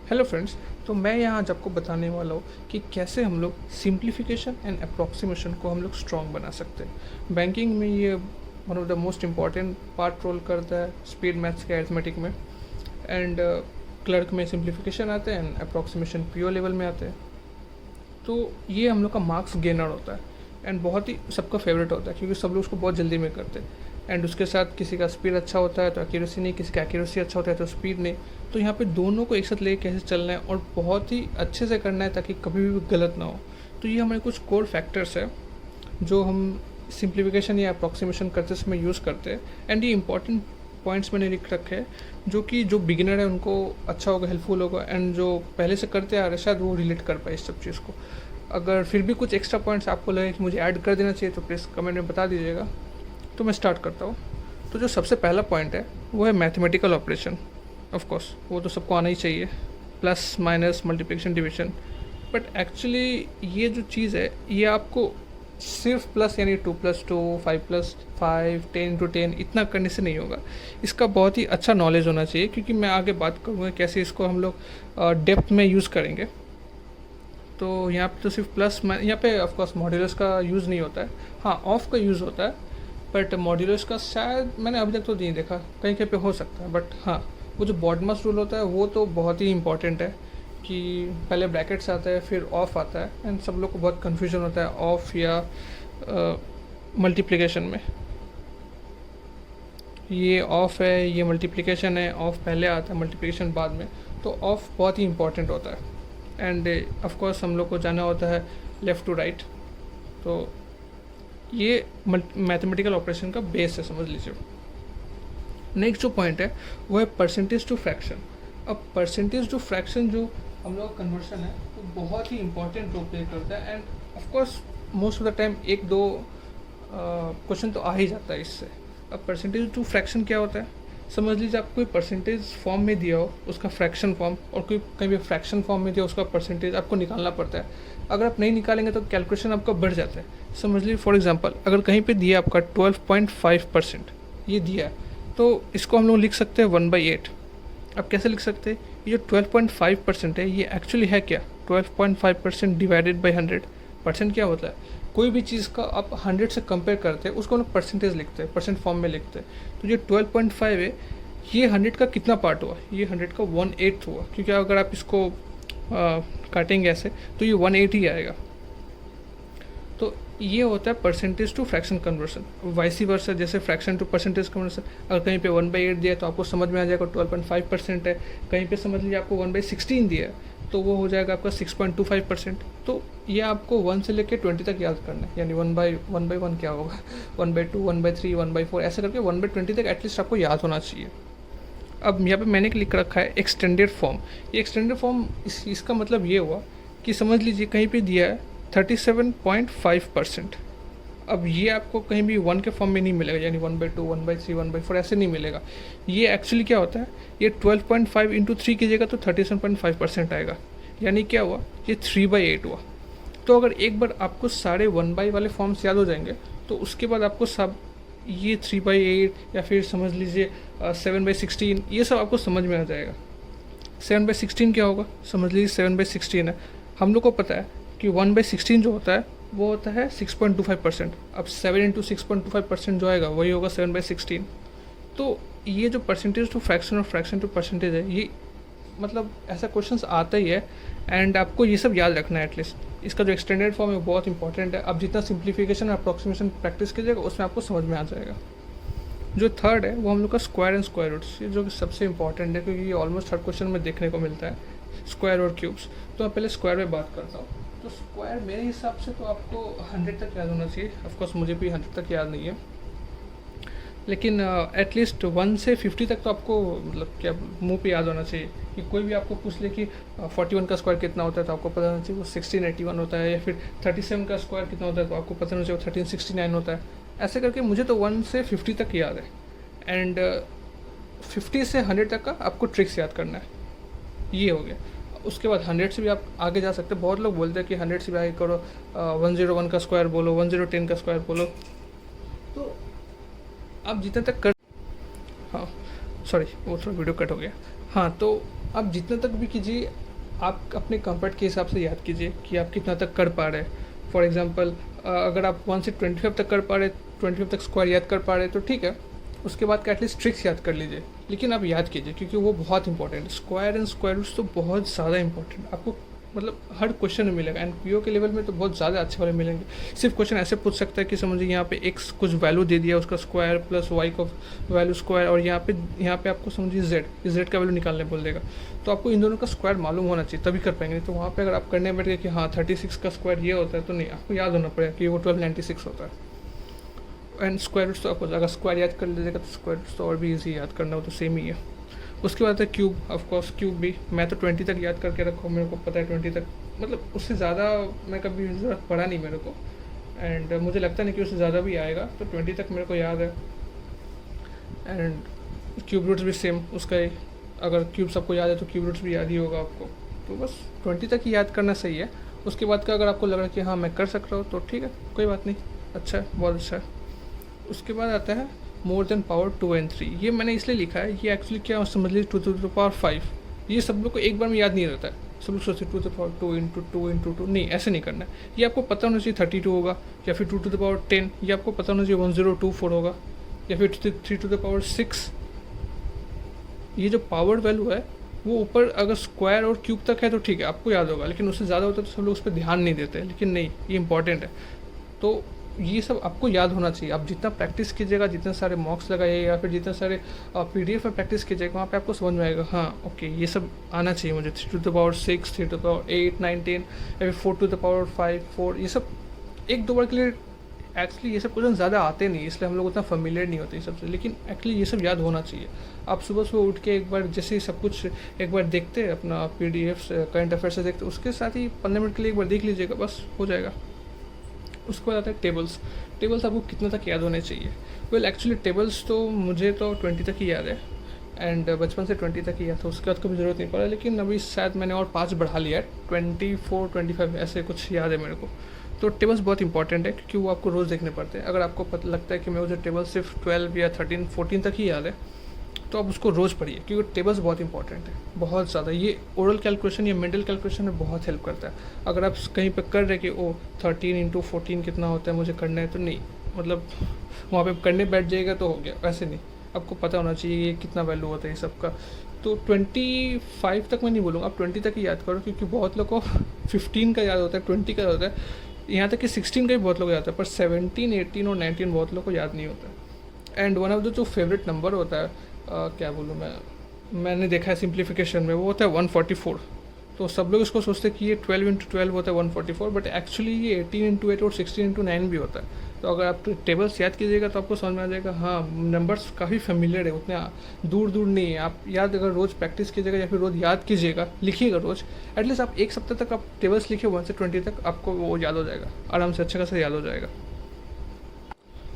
Hello friends. तो मैं यहाँ आज आपको बताने वाला हूँ कि कैसे हम लोग सिंप्लीफिकेशन एंड अप्रॉक्सीमेशन को हम लोग स्ट्रॉन्ग बना सकते हैं। बैंकिंग में ये one of the most important part role करता है स्पीड मैथ्स के अरिथमेटिक में। एंड क्लर्क में सिंप्लीफिकेशन आते हैं एंड अप्रॉक्सीमेशन पीओ लेवल में आते हैं। तो ये हम लोग का मार्क्स गेनर होता है एंड बहुत ही सबका फेवरेट होता है क्योंकि सब लोग उसको बहुत जल्दी में करते हैं। एंड उसके साथ किसी का स्पीड अच्छा होता है तो एक्यूरेसी नहीं, किसी का एक्यूरेसी अच्छा होता है तो स्पीड नहीं। तो यहाँ पे दोनों को एक साथ लेके कैसे चलना है और बहुत ही अच्छे से करना है ताकि कभी भी गलत ना हो। तो ये हमारे कुछ कोर फैक्टर्स है जो हम सिंप्लीफिकेशन या अप्रॉक्सीमेशन करते समय यूज़ करते हैं। एंड ये इंपॉर्टेंट पॉइंट्स मैंने लिख रखे हैं जो कि जो बिगिनर है उनको अच्छा होगा, हेल्पफुल होगा। एंड जो पहले से करते आ रहे शायद वो रिलेट कर पाए इस सब चीज़ को। अगर फिर भी कुछ एक्स्ट्रा पॉइंट्स आपको लगे कि मुझे ऐड कर देना चाहिए तो प्लीज़ कमेंट में बता दीजिएगा। तो मैं स्टार्ट करता हूँ। तो जो सबसे पहला पॉइंट है वो है मैथमेटिकल ऑपरेशन। ऑफ कोर्स वो तो सबको आना ही चाहिए, plus minus multiplication division. But actually ये जो चीज़ है ये आपको सिर्फ प्लस यानी 2+2 5+5 10×10 इतना करने से नहीं होगा। इसका बहुत ही अच्छा नॉलेज होना चाहिए क्योंकि मैं आगे बात करूँगा कैसे इसको हम लोग डेप्थ में यूज़ करेंगे। तो यहाँ पे तो सिर्फ प्लस, यहाँ पे ऑफ कोर्स मॉड्यूलस का यूज़ नहीं होता है। हाँ, ऑफ का यूज़ होता है बट मॉड्यूलस का शायद मैंने अभी तक तो नहीं देखा, कहीं कहीं पे हो सकता है। बट हाँ, वो जो बॉडमास रूल होता है वो तो बहुत ही इंपॉर्टेंट है कि पहले ब्रैकेट्स आता है फिर ऑफ आता है। एंड सब लोग को बहुत कन्फ्यूजन होता है ऑफ या मल्टीप्लिकेशन में। ये ऑफ है, ये मल्टीप्लिकेशन है, ऑफ पहले आता है मल्टीप्लिकेशन बाद में। तो ऑफ बहुत ही इंपॉर्टेंट होता है। एंड ऑफ कोर्स हम लोग को जाना होता है लेफ़्ट टू राइट। तो ये मैथमेटिकल ऑपरेशन का बेस है, समझ लीजिए। नेक्स्ट जो पॉइंट है वो है परसेंटेज टू फ्रैक्शन। अब परसेंटेज टू फ्रैक्शन जो हम लोग का कन्वर्शन है वो बहुत ही इंपॉर्टेंट रोल प्ले करता है। End of course most of the time एक दो क्वेश्चन तो आ ही जाता है इससे। अब परसेंटेज टू फ्रैक्शन क्या होता है, समझ लीजिए आपको कोई परसेंटेज फॉर्म में दिया हो उसका फ्रैक्शन फॉर्म, और कोई कहीं भी फ्रैक्शन फॉर्म में दिया उसका परसेंटेज आपको निकालना पड़ता है। अगर आप नहीं निकालेंगे तो कैलकुलेशन आपका बढ़ जाता है। समझ लीजिए फॉर एग्जांपल अगर कहीं पे दिया आपका 12.5% ये दिया है तो इसको हम लोग लिख सकते हैं 1/8। अब कैसे लिख सकते हैं, ये जो 12.5% है ये एक्चुअली है क्या, 12.5% डिवाइडेड बाई 100%। क्या होता है, कोई भी चीज़ का आप 100 से कंपेयर करते हैं उसको हम लोग परसेंटेज लिखते हैं, परसेंट फॉर्म में लिखते हैं। तो ये 12.5 है, ये 100 का कितना पार्ट हुआ, ये 100 का 1/8 हुआ। क्योंकि अगर आप इसको काटेंगे ऐसे तो ये 1/8 ही आएगा। तो ये होता है परसेंटेज टू फ्रैक्शन कन्वर्सन। वाइसी वर्सा जैसे फ्रैक्शन टू परसेंटेज कन्वर्सन, अगर कहीं पे 1/8 दिया तो आपको समझ में आ जाएगा 12.5% है। कहीं पे समझ लीजिए आपको 1/16 दिया है तो वो हो जाएगा आपका 6.25%। तो ये आपको 1 से लेकर 20 तक याद करना है, यानी 1/1 क्या होगा, 1/2 1/3 1/4 ऐसे करके 1/20 तक एटलीस्ट आपको याद होना चाहिए। अब यहाँ पे मैंने लिख रखा है एक्सटेंडेड फॉर्म। ये एक्सटेंडेड फॉर्म इसका मतलब ये हुआ कि समझ लीजिए कहीं पे दिया है 37.5%। अब ये आपको कहीं भी 1 के फॉर्म में नहीं मिलेगा, यानी 1/2 1/3 1/4 ऐसे नहीं मिलेगा। ये एक्चुअली क्या होता है, ये 12.5 इंटू 3 कीजिएगा तो 37.5% आएगा। यानी क्या हुआ, ये 3/8 हुआ। तो अगर एक बार आपको सारे 1/, वाले फॉर्म्स याद हो जाएंगे तो उसके बाद आपको सब ये 3/8 या फिर समझ लीजिए 7/16 ये सब आपको समझ में आ जाएगा। 7/16 क्या होगा, समझ लीजिए 7/16 है। हम लोग को पता है कि 1/16 जो होता है वो होता है 6.25%। अब 7 इंटू 6.25% जो आएगा वही होगा 7/16। तो ये जो परसेंटेज टू फ्रैक्शन और फ्रैक्शन टू परसेंटेज है ये मतलब ऐसा क्वेश्चंस आता ही है। एंड आपको ये सब याद रखना है एटलीस्ट। इसका जो एक्सटेंडेड फॉर्म है बहुत इंपॉर्टेंट है। अब जितना सिंप्लीफिकेशन और अप्रॉक्सीमेशन प्रैक्टिस कीजिएगा उसमें आपको समझ में आ जाएगा। जो थर्ड है वो हम लोग का स्क्वायर एंड स्क्वायर रूट्स, ये जो सबसे इंपॉर्टेंट है क्योंकि ये ऑलमोस्ट हर क्वेश्चन में देखने को मिलता है, स्क्वायर और क्यूब्स। तो मैं पहले स्क्वायर में बात करता हूँ। तो स्क्वायर मेरे हिसाब से तो आपको 100 तक याद होना चाहिए। ऑफकोर्स मुझे भी 100 तक याद नहीं है, लेकिन एटलीस्ट 1 से 50 तक तो आपको मतलब क्या मुंह पे याद होना चाहिए। कि कोई भी आपको पूछ ले कि 41 का स्क्वायर कितना होता है तो आपको पता होना चाहिए वो 1681 होता है, या फिर 37 का स्क्वायर कितना होता है तो आपको पता होना चाहिए वो 1369 होता है। ऐसे करके मुझे तो 1 से 50 तक याद है। एंड 50 से 100 तक का आपको ट्रिक्स याद करना है, ये हो गया। उसके बाद 100 से भी आप आगे जा सकते हैं। बहुत लोग बोलते हैं कि 100 से भी आगे करो, 101 का स्क्वायर बोलो, 1010 का स्क्वायर बोलो। तो आप जितने तक कर, हाँ सॉरी वो थोड़ा वीडियो कट हो गया। हाँ, तो आप जितना तक भी कीजिए, आप अपने कंफर्ट के हिसाब से याद कीजिए कि आप कितना तक कर पा रहे हैं। फॉर एग्जांपल अगर आप 1 से 25 तक कर पा रहे, 25 तक स्क्वायर याद कर पा रहे तो ठीक है, उसके बाद का एटलीस्ट ट्रिक्स याद कर लीजिए, लेकिन आप याद कीजिए क्योंकि वो बहुत इंपॉर्टेंट है। स्क्वायर एंड स्क्वायर रूट्स तो बहुत ज़्यादा इंपॉर्टेंट आपको, मतलब हर क्वेश्चन में मिलेगा, एंड पीओ के लेवल में तो बहुत ज़्यादा अच्छे वाले मिलेंगे। सिर्फ क्वेश्चन ऐसे पूछ सकता है कि समझिए यहाँ पे एक्स कुछ वैल्यू दे दिया, उसका स्क्वायर प्लस वाई का वैल्यू स्क्वायर, और यहाँ पे आपको समझिए जेड का वैल्यू निकालने बोल देगा, तो आपको इन दोनों का स्क्वायर मालूम होना चाहिए तभी कर पाएंगे। तो वहाँ पे अगर आप करने बैठ गए कि हाँ 36 का स्क्वायर ये होता है, तो नहीं, आपको याद होना पड़ेगा कि वो 1296 होता है। एंड स्क्वायर रूट्स तो आपको अगर स्क्वायर याद कर लीजिएगा तो स्क्वायर रूट्स तो और भी ईजी याद करना हो तो सेम ही है। उसके बाद है क्यूब, ऑफकोर्स क्यूब भी मैं तो 20 तक याद करके रखा हूँ, मेरे को पता है 20 तक, मतलब उससे ज़्यादा मैं कभी ज़रूरत पड़ा नहीं मेरे को, एंड मुझे लगता नहीं कि उससे ज़्यादा भी आएगा, तो 20 तक मेरे को याद है। एंड क्यूब रूट्स भी सेम उसका ही, अगर क्यूब सबको याद है तो क्यूब रूट्स भी याद ही होगा आपको, तो बस 20 तक ही याद करना सही है। उसके बाद का अगर आपको लग रहा है कि हाँ मैं कर सक रहा हूँ तो ठीक है, कोई बात नहीं, अच्छा है, बहुत अच्छा है। उसके बाद आता है मोर देन पावर 2 and 3। ये मैंने इसलिए लिखा है, ये एक्चुअली क्या समझ लीजिए 2 to the power 5, ये सब लोग को एक बार में याद नहीं रहता है। सब लोग सोचते 2 to the power 2 into 2 into 2, नहीं ऐसे नहीं करना है। ये आपको पता होना चाहिए 32 होगा, या फिर 2 to the power 10, ये आपको पता होना चाहिए 1024 होगा, या फिर 3 to the power 6। ये जो पावर वैल्यू है वो ऊपर अगर स्क्वायर और क्यूब तक है तो ठीक है आपको याद होगा, लेकिन उससे ज़्यादा होता है तो सब लोग उस पर ध्यान नहीं देते, लेकिन नहीं, ये इंपॉर्टेंट है। तो ये सब आपको याद होना चाहिए। आप जितना प्रैक्टिस कीजिएगा, जितने सारे मॉक्स लगाइए या फिर जितने सारे पीडीएफ में प्रैक्टिस कीजिएगा, वहाँ पे आपको समझ में आएगा हाँ ओके ये सब आना चाहिए मुझे। 3 to the power 6, 3 to the power 8, 9, 10, या फिर 4 to the power 5, 4, ये सब एक दो बार के लिए एक्चुअली ये सब क्वेश्चन ज़्यादा आते नहीं, इसलिए हम लोग उतना फेमिलियर नहीं होते ये सबसे, लेकिन एक्चुअली ये सब याद होना चाहिए। आप सुबह सुबह उठ के एक बार जैसे ही सब कुछ एक बार देखते अपना पीडीएफ करंट अफेयर से देखते, उसके साथ ही 15 मिनट के लिए एक बार देख लीजिएगा, बस हो जाएगा। उसके बाद आता है टेबल्स। टेबल्स आपको कितना तक याद होने चाहिए? वेल एक्चुअली टेबल्स तो मुझे तो 20 तक ही याद है, एंड बचपन से 20 तक ही याद था, उसके बाद कभी ज़रूरत नहीं पड़ा, लेकिन अभी शायद मैंने और 5 बढ़ा लिया है, 24, 25 ऐसे कुछ याद है मेरे को। तो टेबल्स बहुत इंपॉर्टेंट है क्योंकि वो आपको रोज़ देखने पड़ते हैं। अगर आपको पता लगता है कि मुझे टेबल सिर्फ 12 या 13, 14 तक ही याद है, तो आप उसको रोज़ पढ़िए क्योंकि टेबल्स बहुत इंपॉर्टेंट है, बहुत ज़्यादा। ये ओरल कैलकुलेशन या मेंटल कैलकुलेशन में बहुत हेल्प करता है। अगर आप कहीं पे कर रहे कि ओ 13 × 14 कितना होता है मुझे करना है, तो नहीं, मतलब वहाँ पे करने बैठ जाएगा तो हो गया, वैसे नहीं, आपको पता होना चाहिए ये कितना वैल्यू होता है ये सबका। तो 25 तक मैं नहीं बोलूँगा, आप 20 तक ही याद करो क्योंकि बहुत लोग को 15 का याद होता है, 20 का याद होता है, यहाँ तक कि 16 का भी बहुत लोग याद होता है, पर 17, 18 और 19 बहुत लोग को याद नहीं होता। एंड वन ऑफ द जो फेवरेट नंबर होता है क्या बोलूँ मैंने देखा है सिंप्लीफिकेशन में, वो होता है 144। तो सब लोग इसको सोचते हैं कि ये 12 × 12 होता है 144, बट एक्चुअली ये 18 × 8 और 16 × 9 भी होता है। तो अगर आप टेबल्स याद कीजिएगा तो आपको समझ में आ जाएगा हाँ नंबर्स काफ़ी फेमिलियर है, उतने दूर दूर नहीं है। आप याद अगर रोज़ प्रैक्टिस कीजिएगा या फिर रोज़ याद कीजिएगा, लिखिएगा रोज़, एटलीस्ट आप एक सप्ताह तक आप टेबल्स लिखिए 1 से 20 तक, आपको वो याद हो जाएगा, आराम से अच्छा खासा याद हो जाएगा।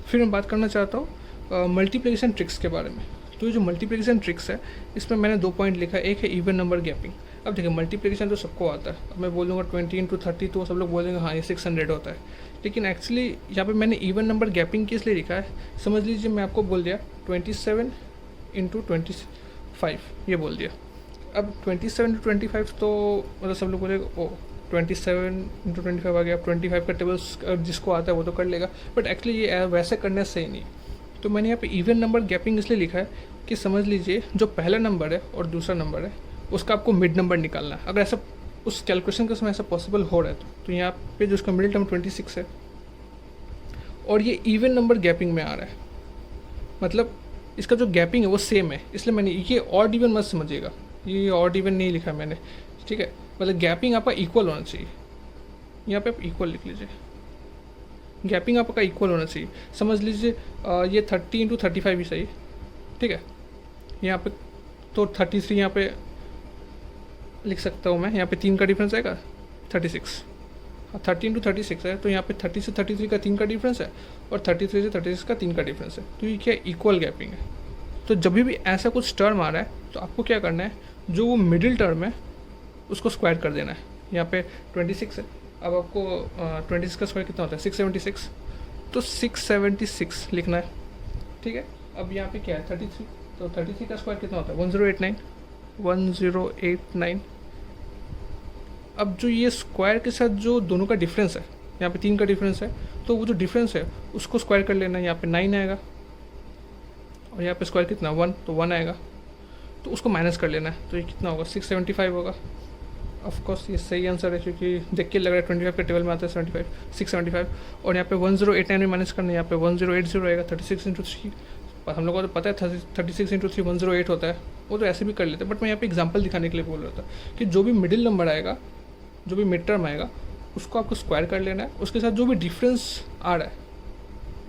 फिर मैं बात करना चाहता हूँ मल्टीप्लिकेशन ट्रिक्स के बारे में। तो ये जो मल्टीप्लिकेशन ट्रिक्स है इसमें मैंने 2 पॉइंट लिखा है। एक है इवन नंबर गैपिंग। अब देखिए मल्टीप्लिकेशन तो सबको आता है, अब मैं बोलूँगा 20 × 30 तो सब लोग बोलेंगे हाँ ये 600 होता है, लेकिन एक्चुअली यहाँ पे मैंने इवन नंबर गैपिंग किस लिए लिखा है, समझ लीजिए मैं आपको बोल दिया 27 × 25 ये बोल दिया। अब 27 × 25 तो मतलब सब लोग बोलेगा ओ 27 × 25 आ गया। 25 का टेबल्स जिसको आता है वो तो कर लेगा, बट एक्चुअली ये वैसे करने सही नहीं। तो मैंने यहाँ पे इवन नंबर गैपिंग इसलिए लिखा है कि समझ लीजिए जो पहला नंबर है और दूसरा नंबर है उसका आपको मिड नंबर निकालना है। अगर ऐसा उस कैलकुलेशन के समय ऐसा पॉसिबल हो रहा है तो यहाँ पे जो उसका मिडिल टर्म 26 है और ये इवन नंबर गैपिंग में आ रहा है, मतलब इसका जो गैपिंग है वो सेम है, इसलिए मैंने ये ऑड इवन मत समझिएगा, ये ऑड इवन नहीं लिखा मैंने, ठीक है। मतलब गैपिंग आपका इक्वल होना चाहिए, यहाँ पे आप इक्वल लिख लीजिए, गैपिंग आपका इक्वल होना चाहिए। समझ लीजिए ये 30 × 35 भी सही, ठीक है। यहाँ पे तो 33 यहाँ पे लिख सकता हूँ मैं, यहाँ पे 3 का डिफरेंस आएगा 36, 13 × 36 है, तो यहाँ पे 30 से 33 का 3 का डिफरेंस है और 33 से 36 का 3 का डिफरेंस है, तो ये क्या इक्वल गैपिंग है। तो जब भी ऐसा कुछ टर्म आ रहा है तो आपको क्या करना है, जो वो मिडिल टर्म है उसको स्क्वायर कर देना है। यहाँ पे 26 है, अब आपको 26 का स्क्वायर कितना होता है 676, तो 676 लिखना है, ठीक है। अब यहाँ पे क्या है 33, तो 33 का स्क्वायर कितना होता है 1089, 1089। अब जो ये स्क्वायर के साथ जो दोनों का डिफरेंस है, यहाँ पे 3 का डिफरेंस है, तो वो जो डिफरेंस है उसको स्क्वायर कर लेना है। यहाँ पे 9 आएगा और यहाँ पे स्क्वायर कितना 1, तो 1 आएगा, तो उसको माइनस कर लेना है। तो ये कितना होगा 675 होगा। ऑफ कोर्स ये सही आंसर है क्योंकि देख के लग रहा है 25 के टेबल में आता है 75, 675। और यहाँ पे 1089 में माइनस करना है, यहाँ पे 1080 आएगा। 36 इंटू 3, हम लोगों को तो पता है 36 इंटू 3 108 होता है, वो तो ऐसे भी कर लेते हैं, बट मैं यहाँ पे एग्जांपल दिखाने के लिए बोल रहा था कि जो भी मिडिल नंबर आएगा, जो भी मिड टर्म आएगा, उसको आपको स्क्वायर कर लेना है। उसके साथ जो भी डिफरेंस आ रहा है,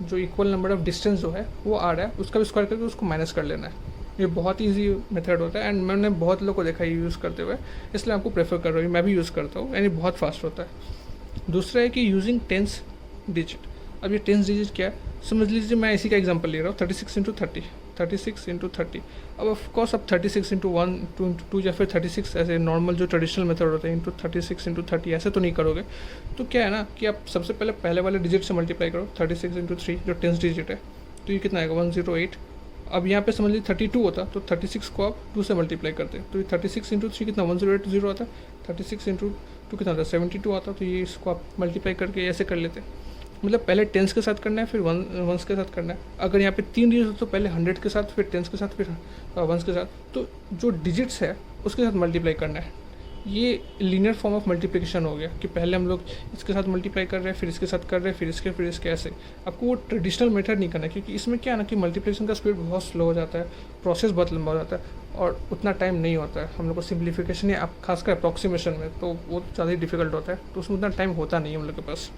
जो इक्वल नंबर ऑफ डिस्टेंस जो है वो आ रहा है, उसका भी स्क्वायर करके उसको माइनस कर लेना है। ये बहुत ईजी मेथड होता है एंड मैंने बहुत लोगों को देखा है यूज़ करते हुए, इसलिए आपको प्रेफर कर रहा हूँ। मैं भी यूज़ करता हूँ, यानी बहुत फास्ट होता है। दूसरा है कि यूजिंग टेंस डिजिट। अब ये टेंस डिजिट क्या है समझ लीजिए, मैं इसी का एग्जांपल ले रहा हूँ 36 इंटू 30, 36 इंटू 30। अब ऑफकोर्स अब 36 इंटू 1, 2 इंटू 2 या फिर 36 ऐसे नॉर्मल जो ट्रेडिशनल मेथड होते हैं इंटू 36 इंटू 30 ऐसे तो नहीं करोगे। तो क्या है ना कि आप सबसे पहले वाले डिजिट से मल्टीप्लाई करो 36 इंटू 3 जो टेंस डिजिट है, तो ये कितना आएगा 108। अब यहाँ पे समझ लीजिए 32 होता तो 36 को आप 2 से मल्टीप्लाई करते, तो ये 36 इंटू 3 कितना 1080 आता है। 36 इंटू 2 कितना आता है 72 आता, तो ये इसको आप मल्टीप्लाई करके ऐसे कर लेते। मतलब पहले टेंस के साथ करना है, फिर वंस के साथ करना है। अगर यहाँ पे 3 डिजिट हो तो पहले 100 के साथ, फिर टेंस के साथ, फिर वंस के साथ। तो जो डिजिट्स है उसके साथ मल्टीप्लाई करना है। ये लीनियर फॉर्म ऑफ मल्टीप्लिकेशन हो गया कि पहले हम लोग इसके साथ मल्टीप्लाई कर रहे हैं, फिर इसके साथ कर रहे हैं, फिर इसके ऐसे। आपको वो ट्रेडिशनल मेथड नहीं करना है, क्योंकि इसमें क्या है ना कि मल्टीप्लिकेशन का स्पीड बहुत स्लो हो जाता है, प्रोसेस बहुत लंबा हो जाता है और उतना टाइम नहीं होता है हम लोग को सिम्प्लीफिकेशन या खासकर अप्रॉक्सीमेशन में, तो वो ज़्यादा ही डिफिकल्ट होता है, तो उसमें उतना टाइम होता नहीं है हम लोग के पास।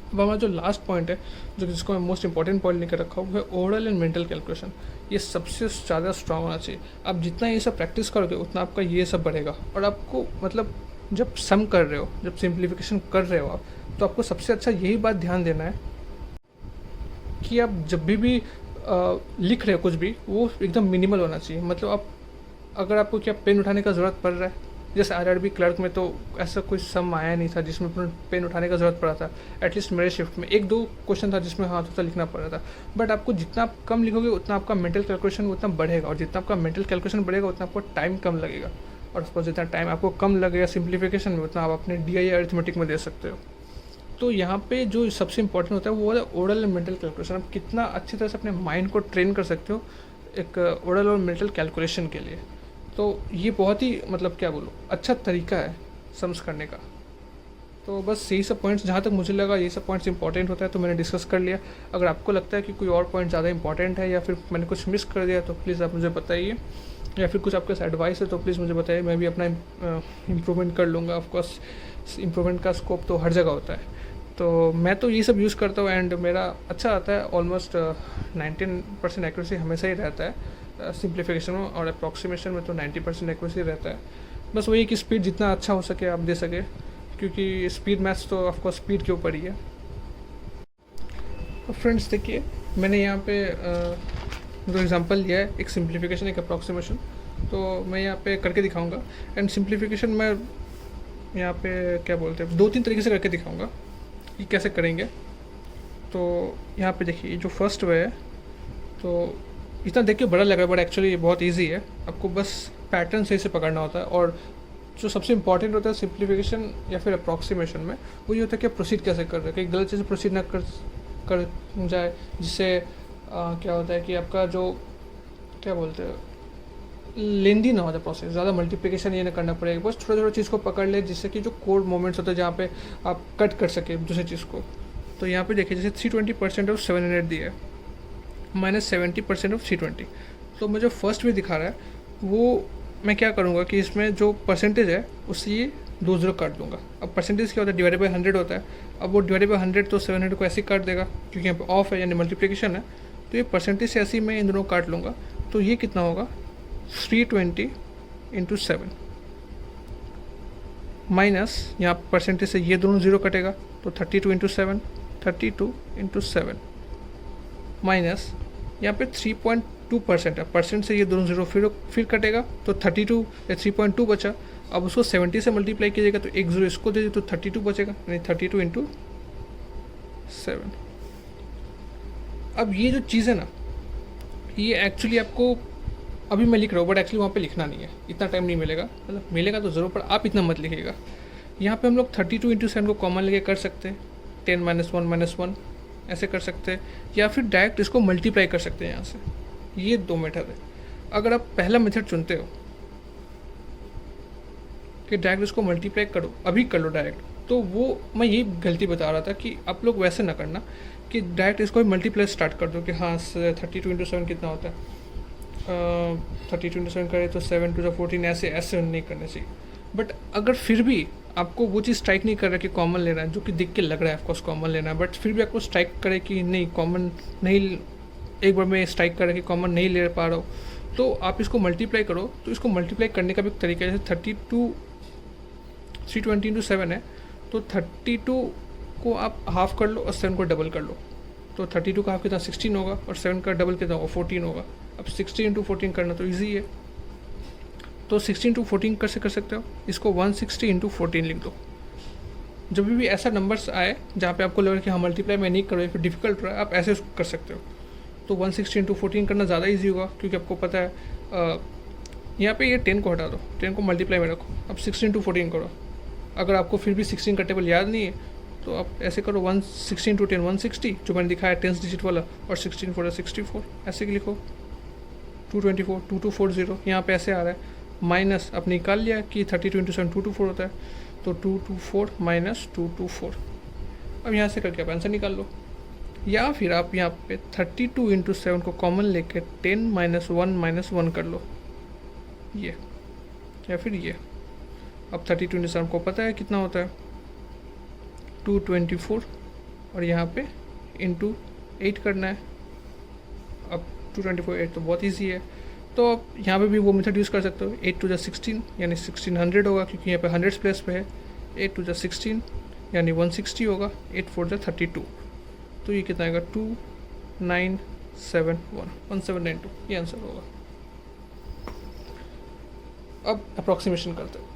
अब हमारा जो लास्ट पॉइंट है, जो जिसको मैं मोस्ट इंपॉर्टेंट पॉइंट लेकर रखा हूँ, वो है ओरल एंड मेंटल कैलकुलेशन। ये सबसे ज़्यादा स्ट्रांग होना चाहिए। आप जितना ये सब प्रैक्टिस करोगे उतना आपका ये सब बढ़ेगा। और आपको मतलब जब सम कर रहे हो, जब सिंप्लीफिकेशन कर रहे हो आप, तो आपको सबसे अच्छा यही बात ध्यान देना है कि आप जब भी लिख रहे हो कुछ भी, वो एकदम मिनिमल होना चाहिए। मतलब आप अगर आपको क्या पेन उठाने का ज़रूरत पड़ रहा है, जैसे आरआरबी क्लर्क में तो ऐसा कोई सम आया नहीं था जिसमें पेन उठाने का ज़रूरत पड़ा था। एटलीस्ट मेरे शिफ्ट में 1-2 क्वेश्चन था जिसमें हाथों से लिखना पड़ रहा था। बट आपको जितना आप कम लिखोगे उतना आपका मेंटल कैलकुलेशन उतना बढ़ेगा, और जितना आपका मेंटल कैलकुलेशन बढ़ेगा उतना आपको टाइम कम लगेगा। और ऑफकोर्स जितना टाइम आपको कम लगेगा सिंप्लीफिकेशन में, उतना आप अपने DI अरिथमेटिक में दे सकते हो। तो यहाँ पे जो सबसे इंपॉर्टेंट होता है वो है ओरल एंड मेंटल कैलकुलेशन। आप कितना अच्छी तरह से अपने माइंड को ट्रेन कर सकते हो एक ओरल और मेंटल कैलकुलेशन के लिए। तो ये बहुत ही मतलब क्या बोलूँ अच्छा तरीका है सम्स करने का। तो बस यही सब पॉइंट्स, जहाँ तक मुझे लगा ये सब पॉइंट्स इंपॉर्टेंट होता है तो मैंने डिस्कस कर लिया। अगर आपको लगता है कि कोई और पॉइंट ज़्यादा इंपॉर्टेंट है या फिर मैंने कुछ मिस कर दिया तो प्लीज़ आप मुझे बताइए, या फिर कुछ आपके एडवाइस है तो प्लीज़ मुझे बताइए। मैं भी अपना इम्प्रूवमेंट कर लूँगा। ऑफकोर्स इम्प्रूवमेंट का स्कोप तो हर जगह होता है। तो मैं तो ये सब यूज़ करता हूँ एंड मेरा अच्छा आता है। ऑलमोस्ट 19% एक्यूरेसी हमेशा ही रहता है सिंप्लीफिकेशन में, और अप्रॉक्सीमेशन में तो 90% एक्यूरेसी रहता है। बस वही कि स्पीड जितना अच्छा हो सके आप दे सके, क्योंकि स्पीड मैथ्स तो ऑफकोर्स स्पीड के ऊपर ही है। तो फ्रेंड्स देखिए, मैंने यहाँ पे जो एग्जांपल लिया है, एक सिंप्लीफिकेशन एक अप्रॉक्सीमेशन, तो मैं यहाँ पे करके दिखाऊंगा। एंड सिंप्लीफिकेशन मैं यहाँ पे क्या बोलते हैं 2-3 तरीके से करके दिखाऊंगा कि कैसे करेंगे। तो यहाँ पे देखिए जो फर्स्ट वे है, तो इतना देख के बड़ा लग रहा है बट एक्चुअली ये बहुत इजी है। आपको बस पैटर्न सही से पकड़ना होता है, और जो सबसे इंपॉर्टेंट होता है सिंप्लीफिकेशन या फिर अप्रॉक्सीमेशन में, वो ये होता है कि आप प्रोसीड कैसे कर रहे हैं, कि गलत चीज़ प्रोसीड ना कर जाए, जिससे क्या होता है कि आपका जो क्या बोलते हैं लेंदी ना हो जाए प्रोसेस, ज़्यादा मल्टीप्लिकेशन ये ना करना पड़ेगा। बस छोटा छोटा चीज़ को पकड़ ले, जिससे कि जो कोर मोमेंट्स होते हैं जहाँ पे आप कट कर सके दूसरी चीज़ को। तो यहाँ पे देखिए जैसे 320% ऑफ 700 दिया है, -70% ऑफ 320। तो मुझे फर्स्ट भी दिखा रहा है, वो मैं क्या करूँगा कि इसमें जो परसेंटेज है उससे ये 2 0 काट दूँगा। अब परसेंटेज क्या होता है, डिवाइडेड बाई 100 होता है। अब वो डिवाइडेड बाई 100 तो 700 को ऐसे ही काट देगा, क्योंकि यहाँ पे ऑफ है यानी मल्टीप्लिकेशन है। तो ये परसेंटेज से ऐसे ही मैं इन दोनों काट लूँगा। तो ये कितना होगा 320 × 7 माइनस यहाँ परसेंटेज से ये दोनों 0 कटेगा, तो 32 × 7, 32 × 7 माइनस यहाँ पे 3.2% है, परसेंट से ये दोनों 0 फिर कटेगा, तो 32 या 3.2 बचा। अब उसको 70 से मल्टीप्लाई कीजिएगा तो एक 0 इसको दे दीजिए तो 32 बचेगा, यानी 32 × 7। अब ये जो चीज़ है ना, ये एक्चुअली आपको अभी मैं लिख रहा हूँ बट एक्चुअली वहाँ पे लिखना नहीं है, इतना टाइम नहीं मिलेगा, मतलब मिलेगा तो ज़रूर, पर आप इतना मत लिखिएगा। यहाँ पे हम लोग 32 इंटू 7 को कॉमन लेके कर सकते हैं, 10 - 1 - 1 ऐसे कर सकते हैं, या फिर डायरेक्ट इसको मल्टीप्लाई कर सकते हैं यहाँ से। ये दो मेथड है। अगर आप पहला मेथड चुनते हो कि डायरेक्ट इसको मल्टीप्लाई करो, अभी कर लो डायरेक्ट, तो वो मैं यही गलती बता रहा था कि आप लोग वैसे ना करना कि डायरेक्ट इसको मल्टीप्लाई स्टार्ट कर दो कि हाँ 32 इंटू 7 कितना होता है, 32 इंटू 7 करें तो 7 × 14, ऐसे नहीं करने चाहिए। बट अगर फिर भी आपको वो चीज़ स्ट्राइक नहीं कर रहा कि कॉमन लेना है, जो कि देख के लग रहा है ऑफकोर्स कॉमन लेना है, बट फिर भी आपको स्ट्राइक करे कि नहीं कॉमन नहीं, एक बार में स्ट्राइक करे कि कॉमन नहीं ले पा रहा हो, तो आप इसको मल्टीप्लाई करो। तो इसको मल्टीप्लाई करने का भी एक तरीका है, जैसे 320 इंटू 7 है, तो 32 को आप हाफ कर लो और 7 को डबल कर लो, तो 32 का हाफ कितना 16 होगा और 7 का डबल कितना होगा 14 होगा। अब 16 इंटू 14 करना तो ईजी है, तो 16 इंटू 14 कैसे कर सकते हो, इसको 160 इंटू 14 लिख दो। जब भी ऐसा नंबर्स आए जहाँ पे आपको लगे कि हाँ मल्टीप्लाई मैं नहीं कर रहा, फिर डिफिकल्ट रहा है, आप ऐसे कर सकते हो। तो 160 इंटू 14 करना ज़्यादा ईजी होगा, क्योंकि आपको पता है यहाँ पे ये 10 को हटा दो, 10 को मल्टीप्लाई में रखो, अब 16 इंटू 14 करो। अगर आपको फिर भी 16 का टेबल याद नहीं है तो आप ऐसे करो 160 इंटू 10 160, जो मैंने दिखाया 10 डिजिट वाला, और 16 4 64, ऐसे लिखो 224 2240, यहाँ पे ऐसे आ रहा है। माइनस आप निकाल लिया कि 32 इंटू 7 224 होता है, तो 224 माइनस 224। अब यहाँ से करके आप आंसर निकाल लो, या फिर आप यहाँ पे 32 इंटू 7 को कॉमन लेके 10 - 1 - 1 कर लो, ये, या फिर ये। अब 32 इंटू 7 को पता है कितना होता है 224, और यहाँ पे इंटू 8 करना है। अब 224 8 तो बहुत ईजी है, तो आप यहाँ पे भी वो मेथड यूज़ कर सकते हो। 8 × 16 यानी 1600 होगा, क्योंकि यहाँ पे 100 प्लेस पे है। 8 × 16 यानी 160 होगा। 8 4 32, तो ये कितना आएगा 2971 1792, ये आंसर होगा। अब अप्रॉक्सीमेशन करते हैं।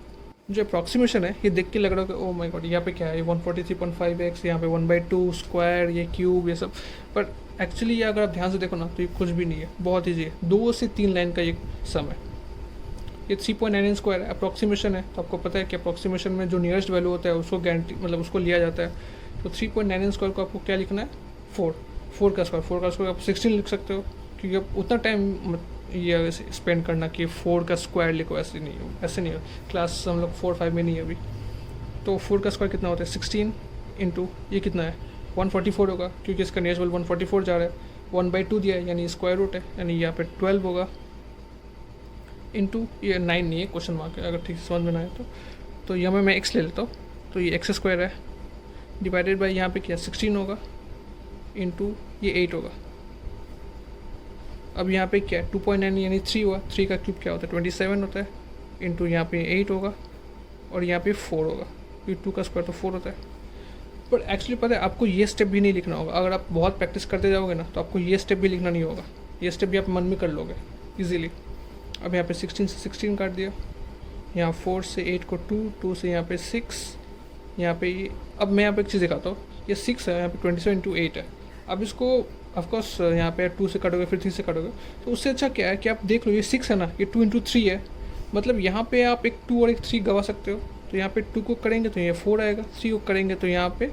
जो अप्रॉक्सीमेशन है ये देख के लग रहा है कि ओ माय गॉड यहाँ पे क्या है, 143.5x, यहाँ पे 1/2 स्क्वायर, ये क्यूब, ये सब, पर एक्चुअली ये अगर आप ध्यान से देखो ना तो ये कुछ भी नहीं है, बहुत ईजी है। 2 से 3 लाइन का ये सम है। ये 3.99 स्क्वायर है, अप्रॉक्सीमेशन है, तो आपको पता है कि अप्रॉक्सीमेशन में जो नियरेस्ट वैल्यू होता है उसको गारंटी, मतलब उसको लिया जाता है। तो 3.99 स्क्वायर को आपको क्या लिखना है 4 का स्क्वायर आप 16 लिख सकते हो, क्योंकि अब उतना टाइम ये स्पेंड करना कि 4 का स्क्वायर लिखो, ऐसे नहीं हो, क्लास हम लोग 4 5 में नहीं है अभी। तो 4 का स्क्वायर कितना होता है 16 इंटू ये कितना है 144 होगा, क्योंकि इसका नियरेस्ट वैल्यू 144 जा रहा है। 1/2 दिया है यानी स्क्वायर रूट है, यानी यहाँ पे 12 होगा, इंटू ये 9 नहीं है, क्वेश्चन मार्क है, अगर ठीक से समझ में ना आए तो यहाँ मैं x ले लेता हूँ, तो ये x स्क्वायर है, डिवाइडेड बाई यहाँ पे क्या 16 होगा, इंटू ये 8 होगा। अब यहाँ पे क्या है 2.9 यानी 3 हुआ, 3 का क्यूब क्या होता है 27 होता है, इंटू यहाँ पे 8 होगा, और यहाँ पे 4 होगा, क्योंकि 2 का स्क्वायर तो 4 होता है। पर एक्चुअली पता है आपको ये स्टेप भी नहीं लिखना होगा, अगर आप बहुत प्रैक्टिस करते जाओगे ना तो आपको ये स्टेप भी लिखना नहीं होगा, ये स्टेप भी आप मन में कर लोगे ईजिली। अब यहाँ पे 16 से 16 काट दिया, यहाँ 4 से 8 को 2 से यहाँ पे 6, यहाँ पे ये। अब मैं यहाँ पे एक चीज़ दिखाता हूँ, ये 6 है, यहाँ पे 27 इंटू 8 है। अब इसको ऑफकोर्स यहाँ पे 2 से काटोगे, फिर 3 से काटोगे, तो उससे अच्छा क्या है कि आप देख लो ये 6 है ना, ये 2 इंटू 3 है, मतलब यहाँ पे आप एक 2 और एक 3 गवा सकते हो। तो यहाँ पे 2 को करेंगे तो ये 4 आएगा, 3 को करेंगे तो यहाँ पे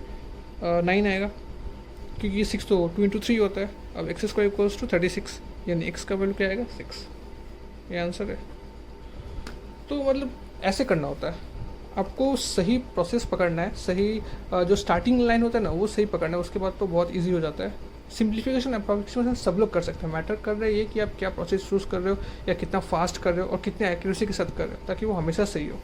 9 आएगा, क्योंकि ये 6 तो 2 इंटू 3 होता है। अब x स्क्वायर इक्वल्स टू 36, यानी x का वैल्यू क्या आएगा 6, ये आंसर है। तो मतलब ऐसे करना होता है, आपको सही प्रोसेस पकड़ना है, सही जो स्टार्टिंग लाइन होता है ना वो सही पकड़ना है, उसके बाद तो बहुत ईजी हो जाता है। सिंप्लीफिकेशन अप्रॉक्सीमेशन सब लोग कर सकते हैं, मैटर कर रहा है ये कि आप क्या प्रोसेस चूज़ कर रहे हो, या कितना फास्ट कर रहे हो, और कितने एक्यूरेसी के साथ कर रहे हो, ताकि वो हमेशा सही हो।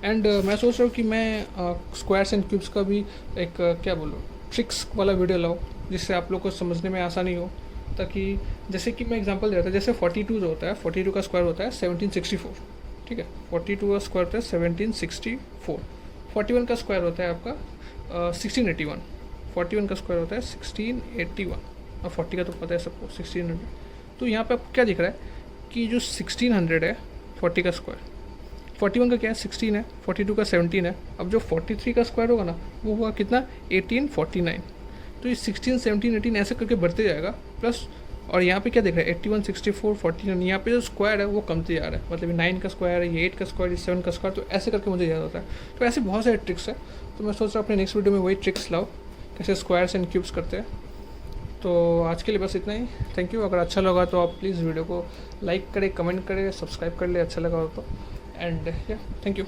एंड मैं सोच रहा हूँ कि मैं स्क्वायर्स एंड क्यूब्स का भी एक क्या बोलूँ ट्रिक्स वाला वीडियो लाऊँ, जिससे आप लोग को समझने में आसानी हो। ताकि जैसे कि मैं एग्जांपल दे रहा था, जैसे 42 जो होता है, 42 का स्क्वायर होता है 1764, ठीक है, 42 का स्क्वायर होता है 1764। 41 का स्क्वायर होता है आपका 1681, 41 का स्क्वायर होता है 1681, और 40 का तो पता है सबको 1600। तो यहाँ पे आपको क्या दिख रहा है कि जो 1600 है 40 का स्क्वायर, 41 का क्या है 16 है, 42 का 17 है। अब जो 43 का स्क्वायर होगा ना वो होगा कितना 1849। तो ये 16 17 18 ऐसे करके बढ़ते जाएगा, प्लस और यहाँ पे क्या देख रहे हैं 81, 64, 49, यहाँ पे जो स्क्वायर है वो कमती जा रहा है, मतलब 9 का स्क्वायर है, ये 8 का स्क्वायर, ये 7 का स्क्वायर, तो ऐसे करके मुझे याद होता है। तो ऐसे बहुत सारे ट्रिक्स है, तो मैं सोच रहा हूँ अपने नेक्स्ट वीडियो में वही ट्रिक्स लाओ कैसे स्क्वायर्स एंड क्यूब्स करते हैं। तो आज के लिए बस इतना ही, थैंक यू। अगर अच्छा लगा तो आप प्लीज़ वीडियो को लाइक करें, कमेंट करें, सब्सक्राइब कर ले अच्छा लगा हो तो, एंड या थैंक यू।